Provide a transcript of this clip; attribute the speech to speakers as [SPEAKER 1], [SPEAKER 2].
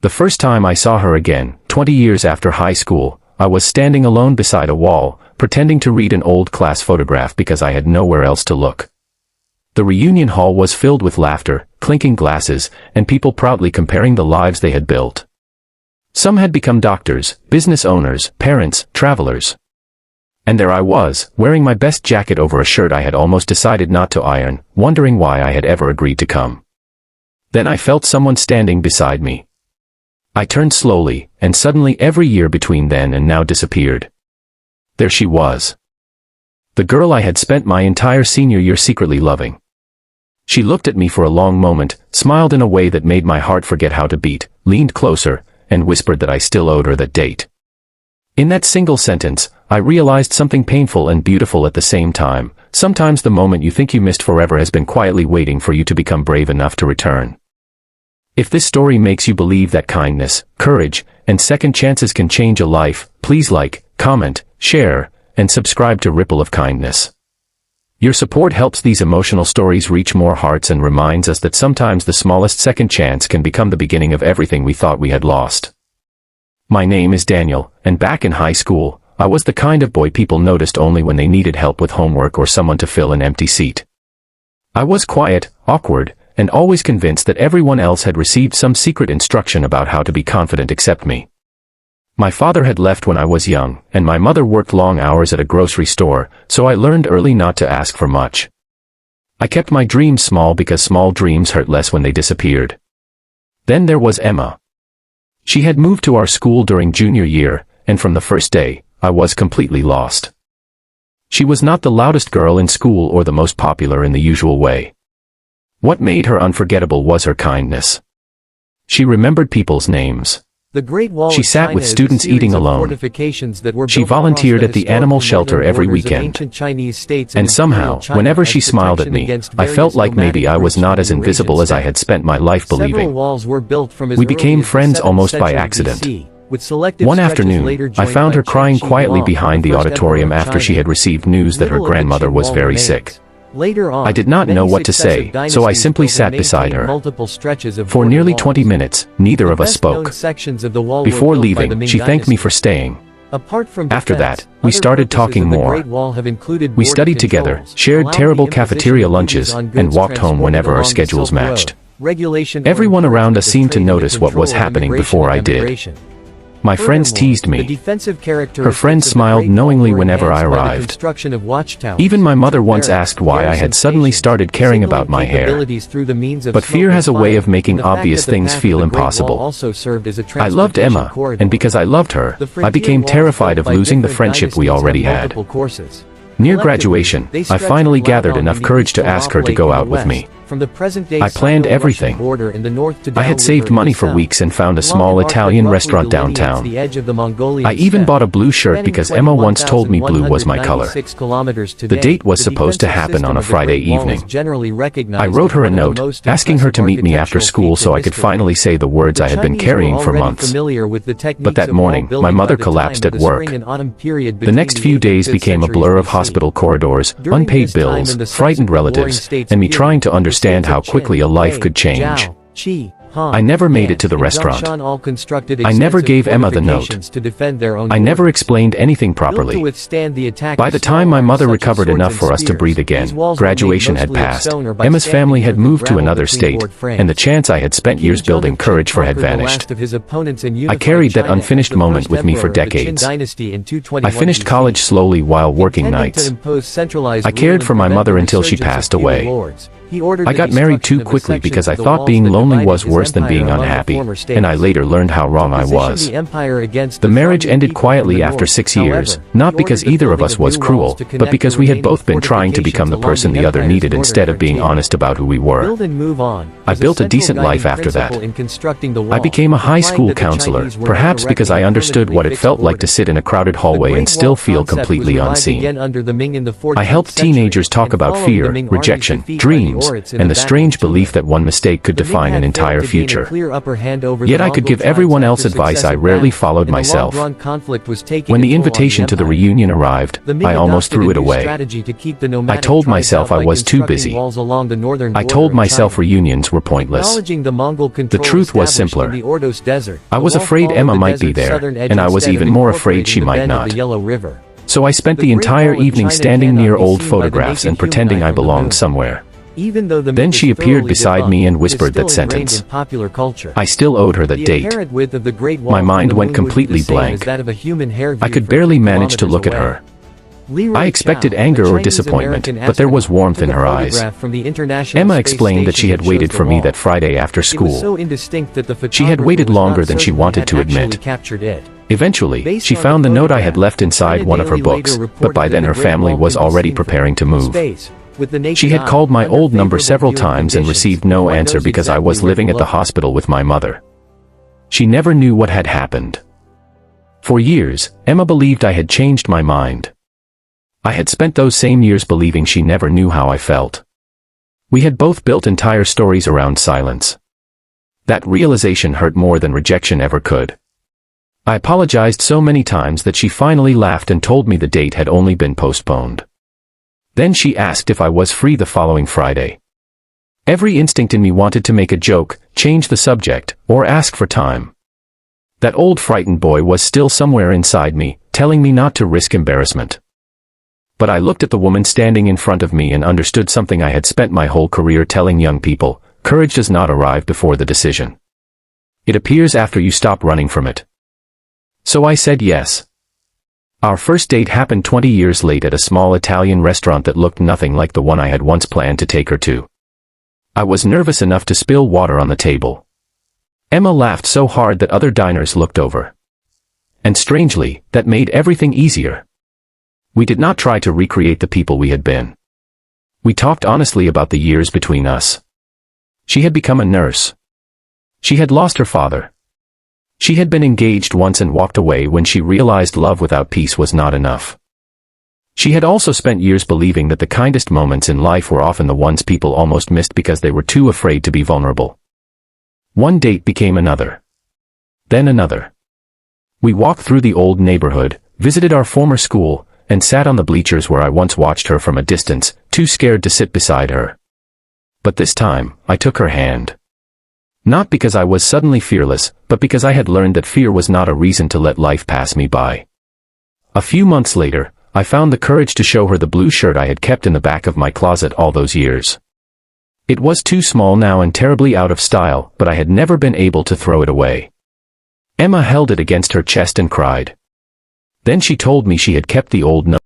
[SPEAKER 1] The first time I saw her again, 20 years after high school, I was standing alone beside a wall, pretending to read an old class photograph because I had nowhere else to look. The reunion hall was filled with laughter, clinking glasses, and people proudly comparing the lives they had built. Some had become doctors, business owners, parents, travelers. And there I was, wearing my best jacket over a shirt I had almost decided not to iron, wondering why I had ever agreed to come. Then I felt someone standing beside me. I turned slowly, and suddenly every year between then and now disappeared. There she was. The girl I had spent my entire senior year secretly loving. She looked at me for a long moment, smiled in a way that made my heart forget how to beat, leaned closer, and whispered that I still owed her that date. In that single sentence, I realized something painful and beautiful at the same time. Sometimes the moment you think you missed forever has been quietly waiting for you to become brave enough to return. If this story makes you believe that kindness, courage, and second chances can change a life, please like, comment, share, and subscribe to Ripple of Kindness. Your support helps these emotional stories reach more hearts and reminds us that sometimes the smallest second chance can become the beginning of everything we thought we had lost. My name is Daniel, and back in high school, I was the kind of boy people noticed only when they needed help with homework or someone to fill an empty seat. I was quiet, awkward, and always convinced that everyone else had received some secret instruction about how to be confident except me. My father had left when I was young, and my mother worked long hours at a grocery store, so I learned early not to ask for much. I kept my dreams small because small dreams hurt less when they disappeared. Then there was Emma. She had moved to our school during junior year, and from the first day, I was completely lost. She was not the loudest girl in school or the most popular in the usual way. What made her unforgettable was her kindness. She remembered people's names. She sat with students eating alone. She volunteered at the animal shelter every weekend. And somehow, whenever she smiled at me, I felt like maybe I was not as invisible as I had spent my life believing. We became friends almost by accident. One afternoon, I found her crying quietly behind the auditorium after she had received news that her grandmother was very sick. I did not know what to say, so I simply sat beside her. For nearly 20 minutes, neither of us spoke. Before leaving, she thanked me for staying. After that, we started talking more. We studied together, shared terrible cafeteria lunches, and walked home whenever our schedules matched. Everyone around us seemed to notice what was happening before I did. My friends teased me. Her friends smiled knowingly whenever I arrived. Even my mother once asked why I had suddenly started caring about my hair. But fear has a way of making obvious things feel impossible. I loved Emma, and because I loved her, I became terrified of losing the friendship we already had. Near graduation, I finally gathered enough courage to ask her to go out with me. I planned everything. I had saved money for weeks and found a small Italian restaurant downtown. I even bought a blue shirt because Emma once told me blue was my color. The date was supposed to happen on a Friday evening. I wrote her a note, asking her to meet me after school so I could finally say the words I had been carrying for months. But that morning, my mother collapsed at work. The next few days became a blur of hospital corridors, unpaid bills, frightened relatives, and me trying to understand how quickly a life could change. I never made it to the restaurant. I never gave Emma the note. I never explained anything properly. By the time my mother recovered enough for us to breathe again, graduation had passed, Emma's family had moved to another state, and the chance I had spent years building courage for had vanished. I carried that unfinished moment with me for decades. I finished college slowly while working nights. I cared for my mother until she passed away. I got married too quickly because I thought being lonely was worse than being unhappy, and I later learned how wrong I was. The marriage ended quietly after 6 years, not because either of us was cruel, but because we had both been trying to become the person the other needed instead of being honest about who we were. I built a decent life after that. I became a high school counselor, perhaps because I understood what it felt like to sit in a crowded hallway and still feel completely unseen. I helped teenagers talk about fear, rejection, dreams, dreams, and the strange belief that one mistake could define an entire future. Yet I could give everyone else advice I rarely followed myself. When the invitation to the reunion arrived, I almost threw it away. I told myself I was too busy. I told myself reunions were pointless. The truth was simpler. I was afraid Emma might be there, and I was even more afraid she might not. So I spent the entire evening standing near old photographs and pretending I belonged somewhere. Then she appeared beside me and whispered that sentence. I still owed her that date. My mind went completely blank. I could barely manage to look at her. I expected anger or disappointment, but there was warmth in her eyes. Emma explained that she had waited for me that Friday after school. She had waited longer than she wanted to admit. Eventually, she found the note I had left inside one of her books, but by then her family was already preparing to move. She had called my old number several times and received no answer because I was living at the hospital with my mother. She never knew what had happened. For years, Emma believed I had changed my mind. I had spent those same years believing she never knew how I felt. We had both built entire stories around silence. That realization hurt more than rejection ever could. I apologized so many times that she finally laughed and told me the date had only been postponed. Then she asked if I was free the following Friday. Every instinct in me wanted to make a joke, change the subject, or ask for time. That old frightened boy was still somewhere inside me, telling me not to risk embarrassment. But I looked at the woman standing in front of me and understood something I had spent my whole career telling young people: courage does not arrive before the decision. It appears after you stop running from it. So I said yes. Our first date happened 20 years late at a small Italian restaurant that looked nothing like the one I had once planned to take her to. I was nervous enough to spill water on the table. Emma laughed so hard that other diners looked over. And strangely, that made everything easier. We did not try to recreate the people we had been. We talked honestly about the years between us. She had become a nurse. She had lost her father. She had been engaged once and walked away when she realized love without peace was not enough. She had also spent years believing that the kindest moments in life were often the ones people almost missed because they were too afraid to be vulnerable. One date became another. Then another. We walked through the old neighborhood, visited our former school, and sat on the bleachers where I once watched her from a distance, too scared to sit beside her. But this time, I took her hand. Not because I was suddenly fearless, but because I had learned that fear was not a reason to let life pass me by. A few months later, I found the courage to show her the blue shirt I had kept in the back of my closet all those years. It was too small now and terribly out of style, but I had never been able to throw it away. Emma held it against her chest and cried. Then she told me she had kept the old note.